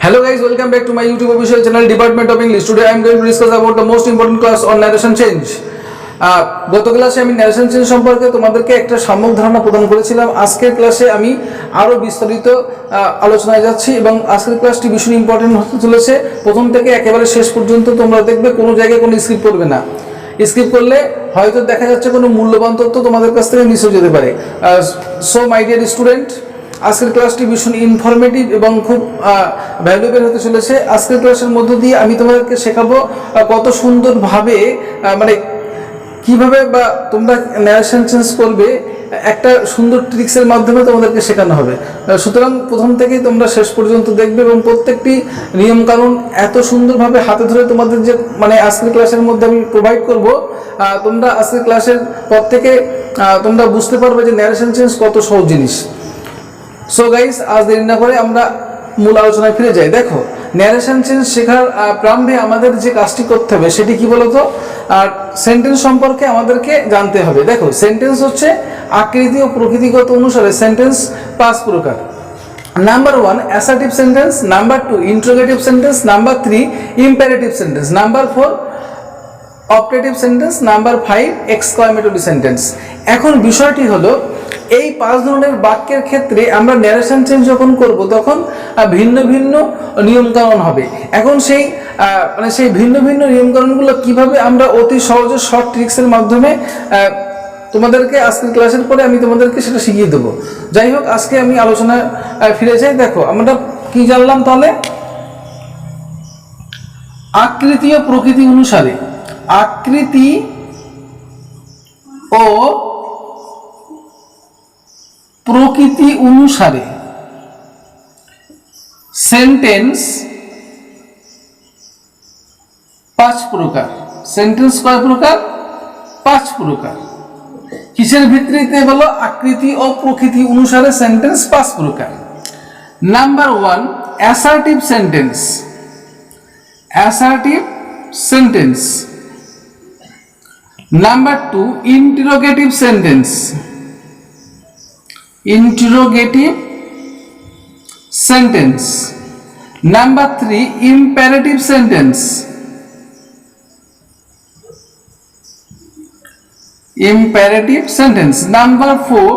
Hello guys, welcome back to my YouTube official channel Department of English. Today I am going to discuss about the most important class on narration change. গত ক্লাসে আমি narration change সম্পর্কে তোমাদেরকে একটা সাময়িক ধারণা প্রদান করেছিলাম। আজকের ক্লাসে আমি আরো বিস্তারিত আলোচনায় যাচ্ছি এবং আজকের ক্লাসটি ভীষণ ইম্পর্টেন্ট হতে চলেছে। প্রথম থেকে একেবারে শেষ পর্যন্ত তোমরা দেখবে কোনো জায়গায় কোনো স্কিপ করবে না। স্কিপ করলে হয়তো দেখা যাচ্ছে কোনো মূল্যবান তথ্য তোমাদের কাছ থেকে মিস হয়ে যেতে পারে। সো মাই ডিয়ার স্টুডেন্ট, আজকের ক্লাসটি ভীষণ ইনফরমেটিভ এবং খুব ভ্যালুয়েবল হতে চলেছে। আজকের ক্লাসের মধ্য দিয়ে আমি তোমাদেরকে শেখাবো কত সুন্দরভাবে মানে কিভাবে বা তোমরা ন্যারেশন চেঞ্জ করবে একটা সুন্দর ট্রিক্সের মাধ্যমে তোমাদেরকে শেখানো হবে। সুতরাং প্রথম থেকেই তোমরা শেষ পর্যন্ত দেখবে এবং প্রত্যেকটি নিয়মকানুন এত সুন্দরভাবে হাতে ধরে তোমাদের যে মানে আজকের ক্লাসের মধ্যে আমি প্রোভাইড করব, তোমরা আজকের ক্লাসের পর থেকে তোমরা বুঝতে পারবে যে ন্যারেশন চেঞ্জ কত সহজ জিনিস। সো গাইস, আজ দেরি না করে আমরা মূল আলোচনায় ফিরে যাই। দেখো, ন্যারেশন চেঞ্জ শেখার প্রারম্ভে আমাদের যে কাজটি করতে হবে সেটি কি বলতো? আর সেন্টেন্স সম্পর্কে আমাদেরকে জানতে হবে। দেখো, সেন্টেন্স হচ্ছে আকৃতি ও প্রকৃতিগত অনুসারে সেন্টেন্স 5 প্রকার। Number 1 assertive sentence, number 2 interrogative sentence, number 3 imperative sentence, number 4 optative sentence, number 5 exclamatory sentence. এখন বিষয়টি হলো, এই 5 ধরনের বাক্যের ক্ষেত্রে আমরা ন্যারেশন চেঞ্জ যখন করব তখন ভিন্ন ভিন্ন নিয়মকানুন হবে। এখন সেই ভিন্ন ভিন্ন নিয়মকানুনগুলো কিভাবে আমরা অতি সহজে শর্ট ট্রিক্সের মাধ্যমে তোমাদেরকে আজকের ক্লাসের পরে আমি তোমাদেরকে সেটা শিখিয়ে দেবো। যাই হোক, আজকে আমি আলোচনা ফিরে যাই। দেখো, আমরা কি জানলাম তাহলে? আকৃতি ও প্রকৃতি অনুসারে, আকৃতি ও প্রকৃতি অনুসারে সেন্টেন্স 5 প্রকার। সেন্টেন্স কয় প্রকার? 5 প্রকার। কিসের ভিত্তিতে বলো? আকৃতি ও প্রকৃতি অনুসারে সেন্টেন্স 5 প্রকার। Number 1 assertive sentence. Assertive sentence. Number 2 interrogative sentence. Interrogative sentence. Number 3 imperative sentence. Imperative sentence. Number 4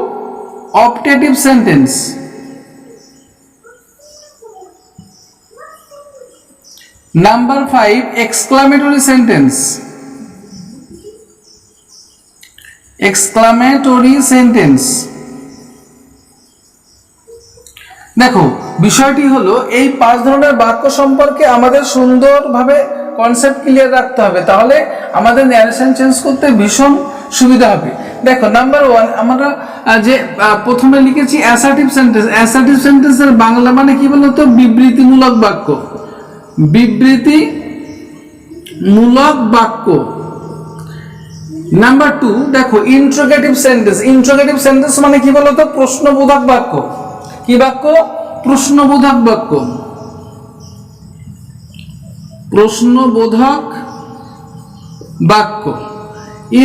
optative sentence. Number 5 exclamatory sentence. Exclamatory sentence. দেখো, বিষয়টি হলো এই 5 ধরনের বাক্য সম্পর্কে আমাদের সুন্দরভাবে কনসেপ্ট ক্লিয়ার রাখতে হবে, তাহলে আমাদের ন্যারেশন চেঞ্জ করতে ভীষণ সুবিধা হবে। দেখো, নাম্বার 1 আমরা যে প্রথমে লিখেছি অ্যাসার্টিভ সেন্টেন্স। অ্যাসার্টিভ সেন্টেন্সের বাংলা মানে কি বলতো? বিবৃতিমূলক বাক্য। বিবৃতিমূলক বাক্য। নাম্বার 2 দেখো ইন্টারোগেটিভ সেন্টেন্স। ইন্টারোগেটিভ সেন্টেন্স মানে কি বলতো? প্রশ্নবোধক বাক্য। কি বাক্য? প্রশ্নবোধক বাক্য। প্রশ্নবোধক বাক্য।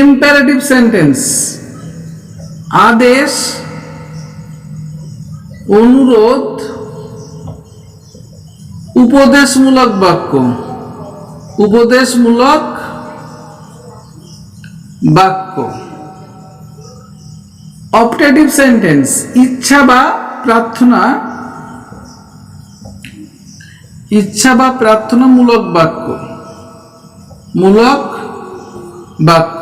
ইম্পারেটিভ সেন্টেন্স আদেশ, অনুরোধ, উপদেশমূলক বাক্য। উপদেশমূলক বাক্য। অপটেটিভ সেন্টেন্স ইচ্ছা বা প্রার্থনা, ইচ্ছা বা প্রার্থনামূলক বাক্য। মূলক বাক্য।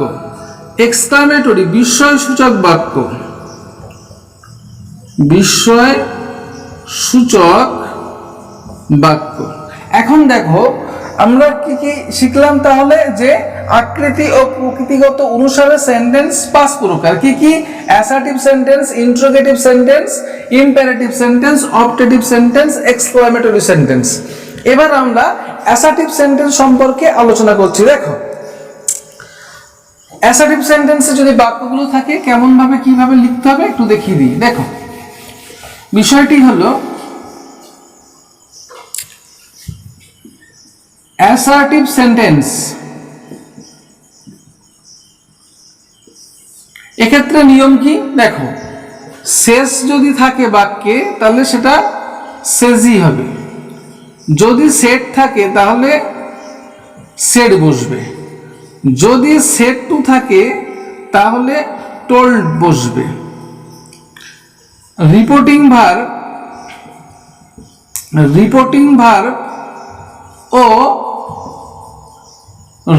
এক্সক্লামেটরি বিস্ময়সূচক বাক্য। বিস্ময়সূচক বাক্য। এখন দেখো, আমরা কি কি শিখলাম তাহলে? যে আকৃতি ও প্রকৃতিগত অনুসারে সেন্টেন্স 5 প্রকার। কি কি? Assertive sentence, interrogative sentence, imperative sentence, optative sentence, exclamatory sentence. এবার আমরা অ্যাসার্টিভ সেন্টেন্স সম্পর্কে আলোচনা করছি। দেখো, অ্যাসার্টিভ সেন্টেন্সে যদি বাক্যগুলো থাকে কেমন ভাবে কিভাবে লিখতে হবে একটু দেখিয়ে দিই। দেখো, বিষয়টি হলো অ্যাসার্টিভ সেন্টেন্স। এক্ষেত্রে নিয়ম কি? দেখো, শেষ যদি থাকে বাক্যে তাহলে সেটা শেষই হবে। যদি সেট থাকে তাহলে সেড বসবে, যদি সেট টু থাকে তাহলে টোল্ড বসবে। রিপোর্টিং ভার্ব ও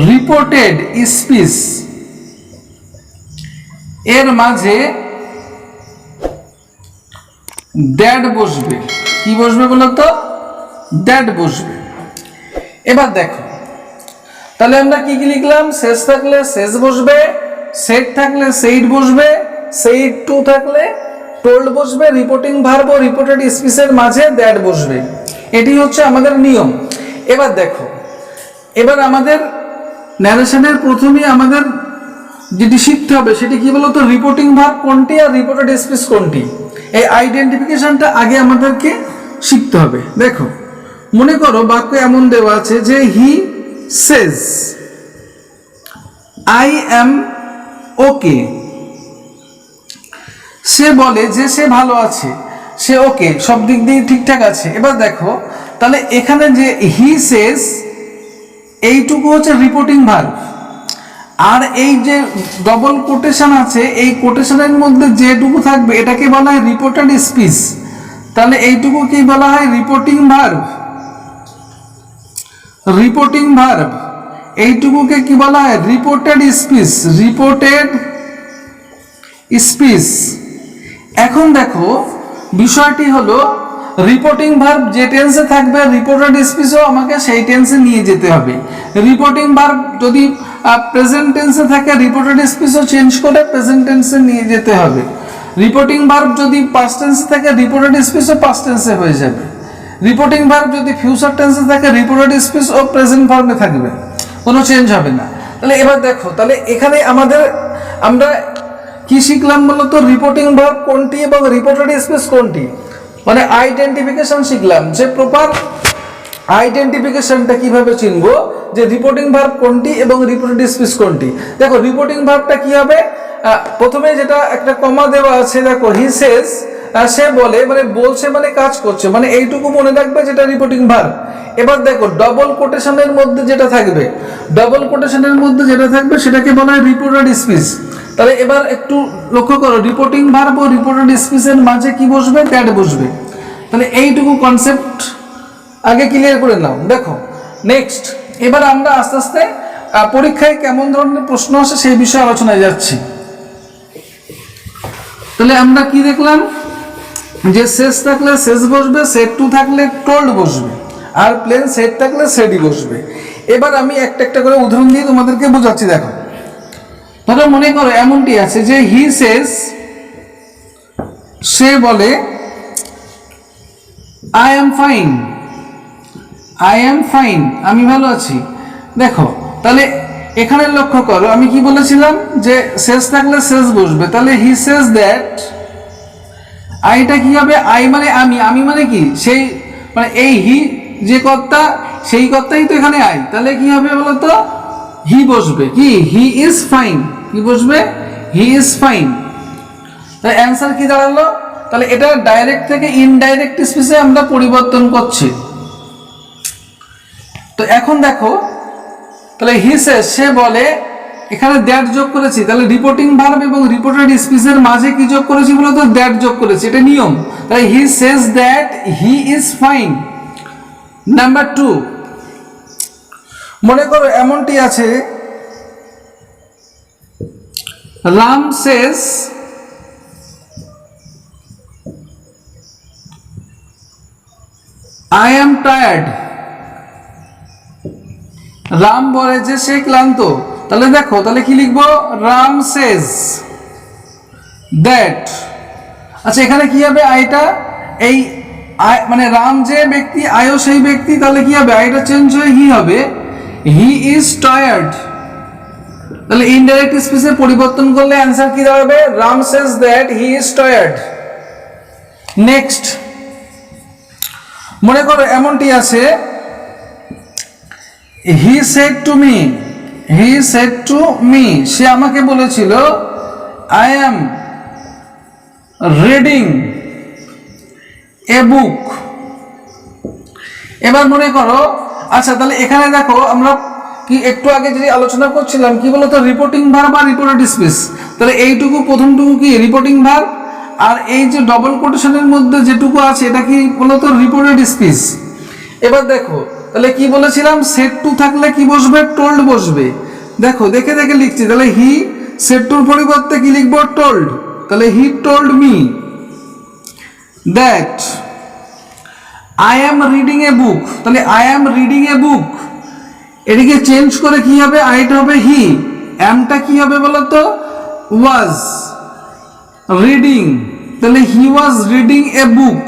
রিপোর্টেড স্পিচ এর মাঝে দ্যাট বসবে। কি বসবে বলতো? দ্যাট বসবে। এবার দেখো তাহলে আমরা কি কি লিখলাম? শেষ থাকলে শেষ বসবে, সেট থাকলে সেইড বসবে, সেইড টু থাকলে টোল্ড বসবে, রিপোর্টিং ভার্ব ও রিপোর্টেড স্পিচের মাঝে দ্যাট বসবে। এটি হচ্ছে আমাদের নিয়ম। এবার দেখো, এবার আমাদের ন্যারেশনের প্রথমেই আমাদের যেটি শিখতে হবে সেটি কি বলতো? রিপোর্টিং ভার্ব কোনটি আর রিপোর্টেড স্পিচ কোনটি, এই আইডেন্টিফিকেশনটা আগে আমাদেরকে শিখতে হবে। দেখো মনে করো বাক্য এমন দেওয়া আছে যে হি সেজ আই অ্যাম ওকে, সে বলে যে সে ভালো আছে, সে ওকে, সব দিক দিয়ে ঠিকঠাক আছে। এবার দেখো তাহলে এখানে যে হি সেজ এইটুকু হচ্ছে রিপোর্টিং ভার্ব, আর এই যে ডবল কোটেশন আছে এই কোটেশনের মধ্যে যেটুকু থাকবে এটাকে বলা হয় রিপোর্টেড স্পিচ। তাহলে এইটুকু কি বলা হয়? Reporting verb. রিপোর্টিং ভার্ব এইটুকুকে কি বলা হয়? Reported speech. Reported speech. এখন দেখো বিষয়টি হলো রিপোর্টিং ভার্ব যে টেন্সে থাকবে রিপোর্টেড স্পিচও আমাকে সেই টেন্সে নিয়ে যেতে হবে। রিপোর্টিং ভার্ব যদি প্রেজেন্ট টেন্সে থাকে রিপোর্টেড স্পিচও চেঞ্জ করে প্রেজেন্ট টেন্সে নিয়ে যেতে হবে। রিপোর্টিং ভার্ব যদি পাস্ট টেন্সে থাকে রিপোর্টেড স্পিচও পাস্ট টেন্সে হয়ে যাবে। রিপোর্টিং ভার্ব যদি ফিউচার টেন্সে থাকে রিপোর্টেড স্পিচ ও প্রেজেন্ট ফর্মে থাকবে, কোনো চেঞ্জ হবে না। তাহলে এবার দেখো তাহলে এখানে আমরা কি শিখলাম বলতো? রিপোর্টিং ভার্ব কোনটি এবং রিপোর্টেড স্পিচ কোনটি, মানে আইডেন্টিফিকেশন শিখলাম যে প্রপার আইডেন্টিফিকেশনটা কিভাবে চিনবো যে রিপোর্টিং ভার্ব কোনটি এবং রিপোর্টেড স্পিচ কোনটি। দেখো রিপোর্টিং ভার্বটা কি হবে? প্রথমে যেটা একটা কমা দেওয়া আছে, দেখো হি সেজ, সে বলে মানে বলছে মানে কাজ করছে, মানে এইটুকু মনে রাখবে যেটা রিপোর্টিং ভার্ব। এবার দেখো ডবল কোটেশনের মধ্যে যেটা থাকবে, সেটাকে বলা হয় রিপোর্টেড স্পিচ। তাহলে এবার একটু লক্ষ্য করো, রিপোর্টিং ভার্ব ও রিপোর্টেড স্পিচের মাঝে কি বসবে? দ্যাট বসবে। তাহলে এইটুকু কনসেপ্ট আগে ক্লিয়ার করে নাও। দেখো নেক্সট, এবার আমরা আস্তে আস্তে পরীক্ষায় কেমন ধরনের প্রশ্ন আসে সেই বিষয়ে আলোচনায় যাচ্ছি। তাহলে আমরা কি দেখলাম যে শেষ থাকলে শেষ বসবে, সেট টু থাকলে টোল্ড বসবে, আর প্লেন সেট থাকলে সেডই বসবে। এবার আমি একটা একটা করে উদাহরণ দিয়ে তোমাদেরকে বোঝাচ্ছি। দেখো ধরো মনে করো এমনটি আছে যে হি সেজ, সে বলে আই অ্যাম ফাইন, আমি ভালো আছি। দেখো তাহলে এখানে লক্ষ্য করো আমি কি বলেছিলাম যে শেষ থাকলে শেষ বসবে, তাহলে হি সেজ দ্যাট, আইটা কি হবে? আই মানে আমি মানে কি সেই, মানে এই হি যে কর্তা সেই কর্তাই তো এখানে আই, তাহলে কি হবে বলতো? হি বসবে। কি? হি ইজ ফাইন। কি বসবে? হি ইজ ফাইন। তাহলে অ্যান্সার কি দাঁড়ালো? তাহলে এটা ডাইরেক্ট থেকে ইনডাইরেক্ট স্পিচে আমরা পরিবর্তন করছি। তো এখন দেখো তাহলে হি সেজ, সে বলে, এখানে দ্যাট যোগ করেছি, তাহলে রিপোর্টিং ভার্ব এবং রিপোর্টেড স্পিচের মাঝে কি যোগ করেছি বলতো? দ্যাট যোগ করেছি, এটা নিয়ম। তাহলে he says that he is fine. Number 2, মনে করো এমনটি আছে Ram says I am tired, Ram বলে যে সে ক্লান্ত। তাহলে দেখো তাহলে কি লিখবো? Ram says that. আচ্ছা এখানে কি হবে? আইটা এই মানে রাম যে ব্যক্তি, আয়ও সেই ব্যক্তি, তাহলে কি হবে? আইটা চেঞ্জ হয়ে হি হবে, হি ইজ টায়ার্ড। তাহলে ইনডাইরেক্ট স্পিচে পরিবর্তন করলে অ্যান্সার কি দাঁড়াবে? Ram says that he is tired. Next, মনে করো এমনটি আছে হি সেড টু মি, সে আমাকে বলেছিল আই অ্যাম রিডিং এ বুক। এবার মনে করো, আচ্ছা তাহলে এখানে দেখো আমরা কি একটু আগে যদি আলোচনা করছিলাম কি বলতো, রিপোর্টিং ভার্ব আর রিপোর্টেড স্পিচ। তাহলে এইটুকু প্রথমটুকু কি রিপোর্টিং ভার্ব, আর এই যে ডবল কোটেশনের মধ্যে যেটুকু আছে এটা কি বলতো রিপোর্টেড স্পিচ। এবার দেখো তাহলে কি বলেছিলাম, সেট টু থাকলে কি বসবে, টোল্ড বসবে। দেখো দেখে দেখে লিখছি, তাহলে হি সেট টুর পরিবর্তে কি লিখবো, টোল্ড। তাহলে he told me that I am reading a book. তাহলে আই অ্যাম রিডিং এ বুক, এটিকে চেঞ্জ করে কি হবে, আইটা হবে হি, অ্যামটা কি হবে বলতো, ওয়াজ রিডিং। তাহলে হি ওয়াজ রিডিং এ বুক।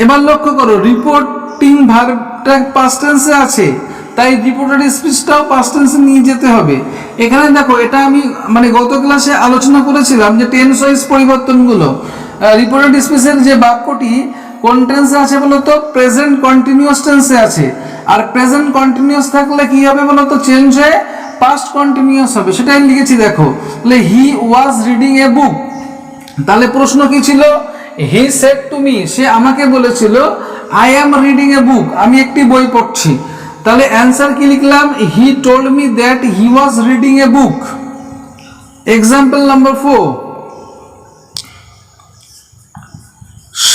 এবার লক্ষ্য করো রিপোর্টিং ভার্বটা পাস্ট টেন্সে আছে, তাই রিপোর্টেড স্পিচটাও পাস্ট টেন্সে নিয়ে যেতে হবে। এখানে দেখো এটা আমি মানে গত ক্লাসে আলোচনা করেছিলাম যে টেন্স ওয়াইজ পরিবর্তনগুলো। রিপোর্টেড স্পিচের যে বাক্যটি কোন টেন্সে আছে বলতো, প্রেজেন্ট কন্টিনিউয়াস টেন্সে আছে। আর প্রেজেন্ট কন্টিনিউয়াস থাকলে কি হবে বলতো, চেঞ্জ হয়ে পাস্ট কন্টিনিউয়াস হবে, সেটাই লিখেছি দেখো। তাহলে হি ওয়াজ রিডিং এ বুক। তাহলে প্রশ্ন কি ছিল, হি সেড টু মি, সে আমাকে বলেছিল, আই অ্যাম রিডিং এ বুক, আমি একটি বই পড়ছি। তাহলে অ্যান্সার কি লিখলাম, হি told me that he was reading a book. Example number 4,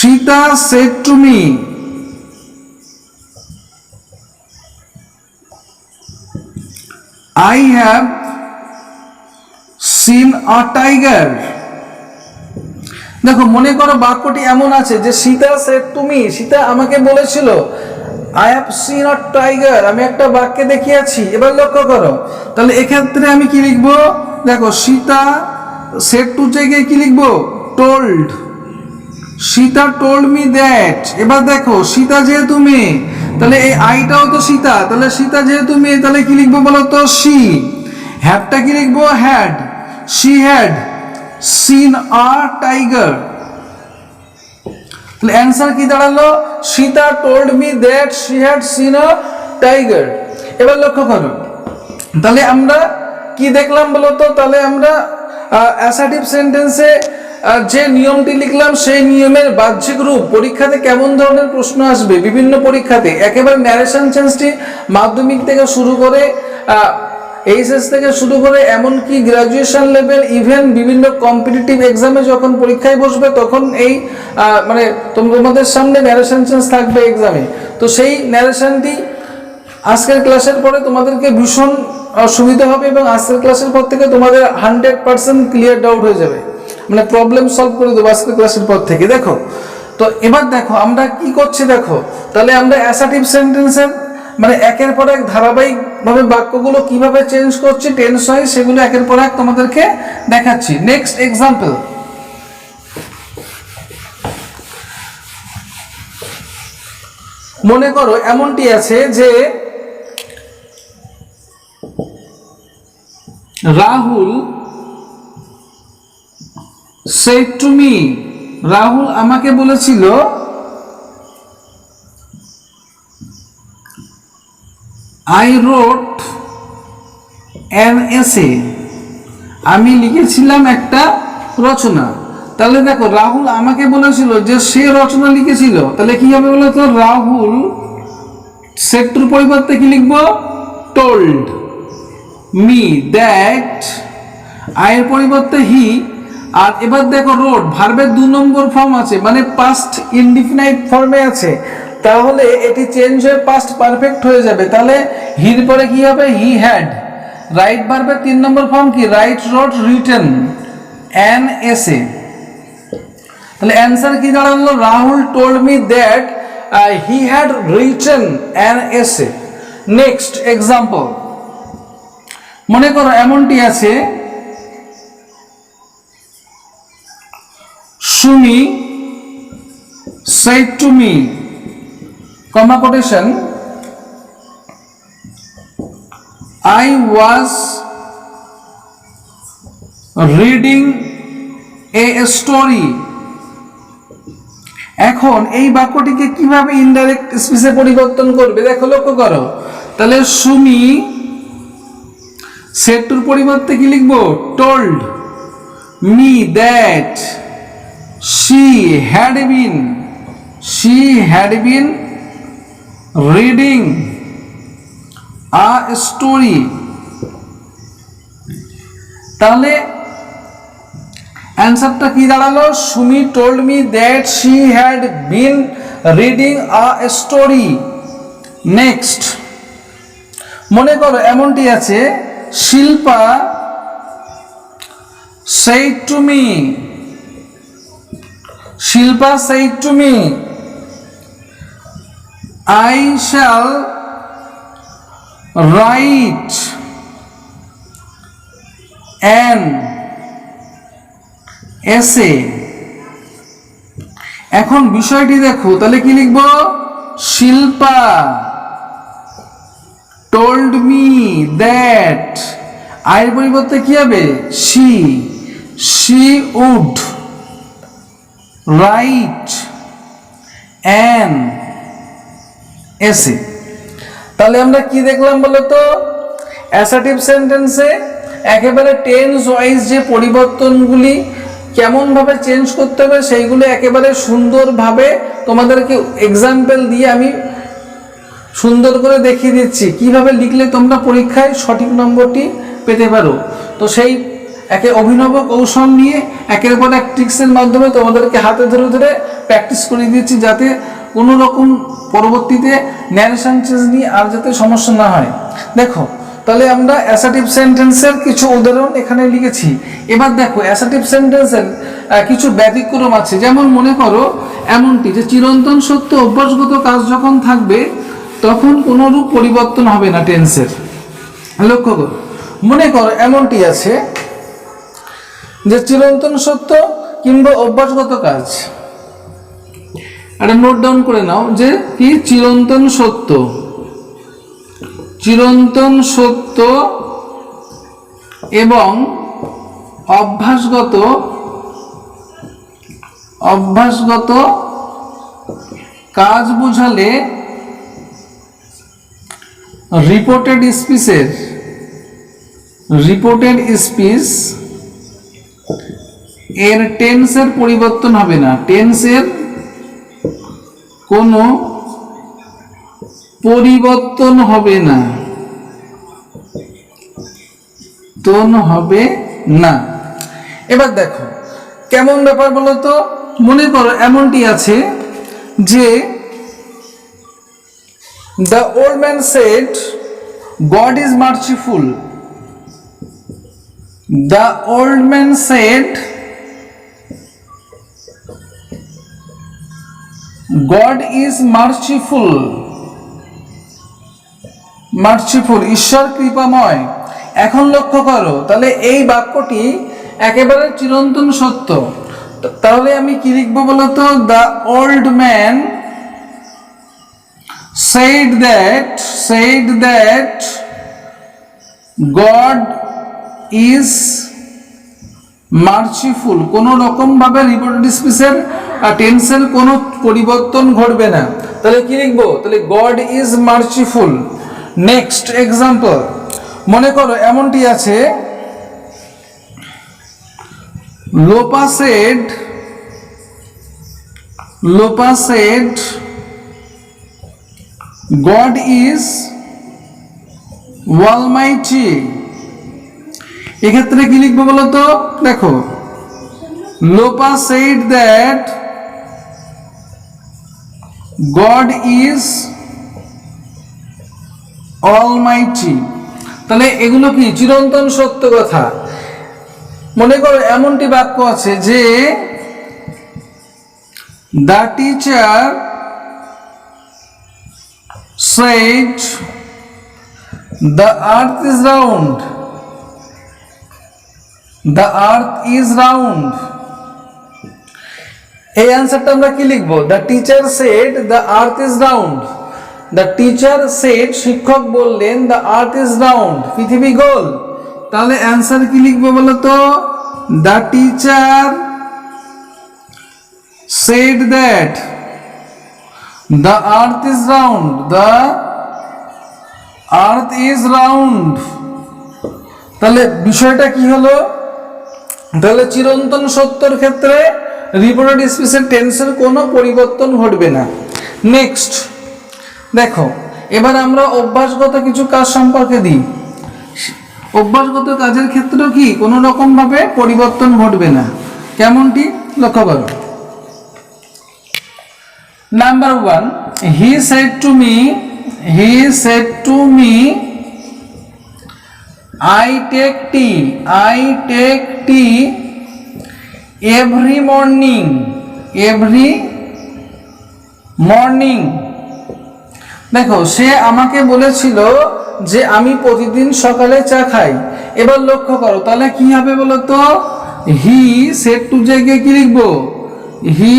Sita said to me, I have seen a tiger. দেখো মনে করো বাক্যটি এমন আছে যে Sita said to me, Sita আমাকে বলেছিল, I have seen a tiger, আমি একটা বাক্যে দেখিয়েছি। এবার লক্ষ্য করো তাহলে এক্ষেত্রে আমি কি লিখবো, দেখো সীতা সেড টু জায়গায় কি লিখবো, told. Sita told me that. এবার দেখো সীতা যেহেতু মেয়ে, তাহলে এই আইটাও তো সীতা, তাহলে সীতা যেহেতু মেয়ে তাহলে কি লিখবো বলো তো, সি। হ্যাডটা কি লিখবো, had. She had seen a tiger. তাহলে অ্যান্সার কি দাঁড়ালো, Sita told me that she had seen a tiger. এবার লক্ষ্য করো তাহলে আমরা কি দেখলাম বলতো, তাহলে আমরা অ্যাসার্টিভ সেন্টেন্সে যে নিয়মটি লিখলাম সেই নিয়মের বাহ্যিক রূপ পরীক্ষাতে কেমন ধরনের প্রশ্ন আসবে বিভিন্ন পরীক্ষাতে, একেবারে ন্যারেশন চেঞ্জটি মাধ্যমিক থেকে শুরু করে এইচএস থেকে শুরু করে এমনকি গ্রাজুয়েশন লেভেল, ইভেন বিভিন্ন কম্পিটিটিভ এক্সামে যখন পরীক্ষায় বসবে তখন এই মানে তোমাদের সামনে ন্যারেশন চেঞ্জ থাকবে এক্সামে। তো সেই ন্যারেশনটি আজকের ক্লাসের পরে তোমাদেরকে ভীষণ সুবিধা হবে এবং আজকের ক্লাসের পর থেকে তোমাদের 100% ক্লিয়ার ডাউট হয়ে যাবে, মানে প্রবলেম সলভ করে দেবো আজকের ক্লাসের পর থেকে। দেখো তো এবার দেখো আমরা কি করছি, দেখো তাহলে আমরা অ্যাসার্টিভ সেন্টেন্সের মানে একের পর এক ধারাবাহিকভাবে বাক্যগুলো কিভাবে চেঞ্জ করছি টেন্স ওয়াইজ, সেগুলো একের পর এক তোমাদেরকে দেখাচ্ছি। নেক্সট এক্সাম্পল, মনে করো এমনটি আছে যে Rahul said to me, Rahul আমাকে বলেছিল, I wrote an essay, আমি লিখেছিলাম একটা রচনা। তাহলে দেখো রাহুল আমাকে বলেছিল যে সে রচনা লিখেছিল, তাহলে কি হবে বলো তো, রাহুল সেটুর পরিবর্তে কি লিখবো, told me that, আয়ের পরিবর্তে হি। আর এবার দেখো রোড ভার্বের 2 নম্বর ফর্ম আছে, মানে পাস্ট ইনডিফিনাইট ফর্মে আছে, তাহলে এটি চেঞ্জ হয়ে পাস্ট পারফেক্ট হয়ে যাবে। তাহলে হির পরে কি হবে, হি হ্যাড। রাইট ভার্বের 3 নম্বর ফর্ম কি, রাইট, রোট, রিটেন অ্যান এসে। তাহলে অ্যান্সার কি দাঁড়ালো, Rahul told me that he had written an essay. Next example, মনে করো এমনটি আছে, Sumi said to me, comma quotation, I was reading a story. এখন এই বাক্যটিকে কিভাবে ইনডাইরেক্ট স্পিচে পরিবর্তন করবে দেখো, লক্ষ্য করো। তাহলে সুমি said টুর পরিবর্তে কি লিখবো, told me that she had been reading a story. তাহলে অ্যান্সারটা কি দাঁড়ালো? Sumi told me that she had been reading a story. Next, মনে করো এমনটি আছে, Shilpa said to me, Shilpa said to me, I shall write an essay। এখন বিষয়টি দেখো, তাহলে কি লিখবো? শিল্পা told me that, আয়ের পরিবর্তে কি হবে? she would write an essay। তাহলে আমরা কি দেখলাম বলতো? অ্যাসার্টিভ সেন্টেন্সে একেবারে টেন্স ওয়াইজ যে পরিবর্তনগুলি কেমন ভাবে চেঞ্জ করতে হবে সেইগুলো একেবারে সুন্দরভাবে তোমাদেরকে এক্সাম্পল দিয়ে আমি সুন্দর করে দেখিয়ে দিচ্ছি কিভাবে লিখলে তোমরা পরীক্ষায় সঠিক নম্বরটি পেতে পারো। তো সেই একে অভিনব কৌশল নিয়ে একের পর এক ট্রিক্সের মাধ্যমে তোমাদেরকে হাতে ধরে ধরে প্র্যাকটিস করে দিচ্ছি, যাতে কোনো রকম পরবর্তীতে ন্যারেশন চেঞ্জ নিয়ে আর যাতে সমস্যা না হয়। দেখো, তাহলে আমরা অ্যাসার্টিভ সেন্টেন্সের কিছু উদাহরণ এখানে লিখেছি। এবার দেখো অ্যাসার্টিভ সেন্টেন্সের কিছু ব্যতিক্রম আছে। যেমন মনে করো এমনটি যে চিরন্তন সত্য অভ্যাসগত কাজ যখন থাকবে তখন কোনো রূপ পরিবর্তন হবে না টেন্সের। লক্ষ্য করো, মনে করো এমনটি আছে যে চিরন্তন সত্য কিংবা অভ্যাসগত কাজ, এটা নোট ডাউন করে নাও যে কি চিরন্তন সত্য, চিরন্তন সত্য এবং অভ্যাসগত কাজ বোঝালে রিপোর্টেড স্পিচ এর টেন্সের পরিবর্তন হবে না, টেন্সের কোনো পরিবর্তন হবে না, এবার দেখো কেমন ব্যাপার বলো তো? মনে করো এমনটি আছে যে the old man said God is merciful, the old man said God is merciful, ঈশ্বর কৃপাময়। এখন লক্ষ্য করো, তাহলে এই বাক্যটি একেবারে চিরন্তন সত্য। তাহলে আমি কি লিখবো বলতো? the old man said that God is merciful। কোন রকম ভাবে রিপোর্টেড স্পিচের টেন্সের কোনো পরিবর্তন ঘটবে না। তাহলে কি লিখবো? তাহলে God is merciful। Next example, মনে করো এমনটি আছে, Lopa said God is almighty। এক্ষেত্রে কি লিখবো বলতো? দেখো, Lopa said that God is almighty। তাহলে এগুলো কি চিরন্তন সত্য কথা। মনে করো এমনটি বাক্য আছে যে the teacher said the earth is round, the earth is round। এই অ্যান্সারটা আমরা কি লিখবো? the teacher said the earth is round, the teacher said শিক্ষক বললেন the earth is round, পৃথিবী গোল। তাহলে অ্যান্সার কি লিখবো বলো তো? the teacher said that the earth is round, the earth is round। তাহলে বিষয়টা কি হলো? তাহলে চিরন্তন সত্যর ক্ষেত্রে রিপোর্টেড স্পিচের টেন্সের কোনো পরিবর্তন ঘটবে না। নেক্সট, দেখো এবার আমরা অভ্যাসগত কিছু কাজ সম্পর্কে দিই। অভ্যাসগত কাজের ক্ষেত্রেও কি কোনো রকম ভাবে পরিবর্তন ঘটবে না। কেমনটি লক্ষ্য করো। Number 1, he said to me I take tea every morning দেখো সে আমাকে বলেছিল যে আমি প্রতিদিন সকালে চা খাই। এবার লক্ষ্য করো তাহলে কি হবে বলো তো, হি সেড টু জায়গায় কি লিখবো, হি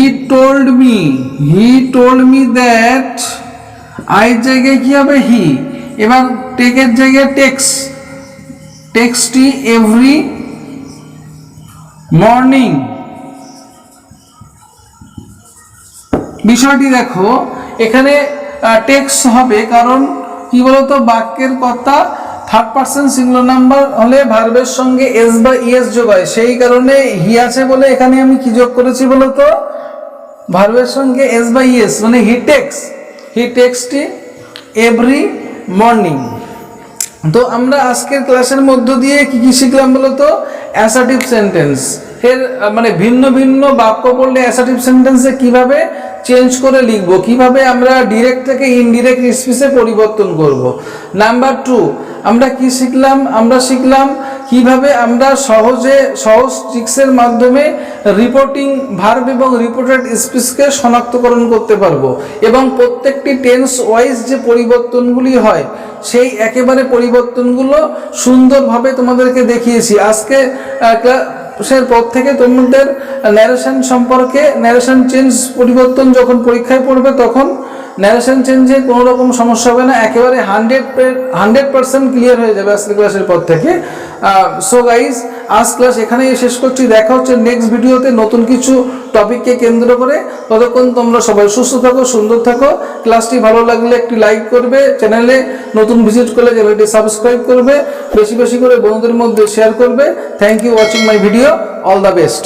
told me that, আই জায়গায় কি হবে হি, এবার টেকের জায়গায় টেক্স টি এভরি মর্নিং। বিষয়টি দেখো এখানে টেক্স হবে কারণ কি বলতো বাক্যের কর্তা থার্ড পারসন সিঙ্গুলার নাম্বার হলে ভার্বের সঙ্গে এস বা ইএস যোগ হয়, সেই কারণে হি আছে বলে এখানে আমি কি যোগ করেছি বলতো, ভার্বের সঙ্গে এস বা ইএস, মানে he takes T every morning. তো আমরা আজকের ক্লাসের মধ্য দিয়ে কি কি শিখলাম বলতো, অ্যাসার্টিভ সেন্টেন্স এর মানে ভিন্ন ভিন্ন বাক্য পড়লে অ্যাসার্টিভ সেন্টেন্সে কিভাবে চেঞ্জ করে লিখবো, কিভাবে আমরা ডিরেক্ট থেকে ইনডিরেক্ট স্পিচে পরিবর্তন করব। নাম্বার 2 আমরা কি শিখলাম, আমরা শিখলাম কিভাবে আমরা সহজ ট্রিক্সের মাধ্যমে রিপোর্টিং ভার্ব এবং রিপোর্টেড স্পিচকে শনাক্তকরণ করতে পারবো এবং প্রত্যেকটি টেন্স ওয়াইজ যে পরিবর্তনগুলি হয় সেই একেবারে পরিবর্তনগুলো সুন্দরভাবে তোমাদেরকে দেখিয়েছি। আজকে ক্লাসের পর থেকে তোমাদের ন্যারেশন সম্পর্কে, ন্যারেশন চেঞ্জ পরিবর্তন যখন পরীক্ষায় পড়বে তখন ন্যারেশন চেঞ্জে কোনো রকম সমস্যা হবে না, একেবারে 100% ক্লিয়ার হয়ে যাবে আজকের ক্লাসের পর থেকে। সো গাইজ আজ ক্লাস এখানেই শেষ করছি, দেখা হচ্ছে নেক্সট ভিডিওতে নতুন কিছু টপিককে কেন্দ্র করে। ততক্ষণ তোমরা সবাই সুস্থ থাকো, সুন্দর থাকো। ক্লাসটি ভালো লাগলে একটি লাইক করবে, চ্যানেলে নতুন ভিজিট করলে চ্যানেলটি সাবস্ক্রাইব করবে, বেশি বেশি করে বন্ধুদের মধ্যে শেয়ার করবে। Thank you watching my video, all the best.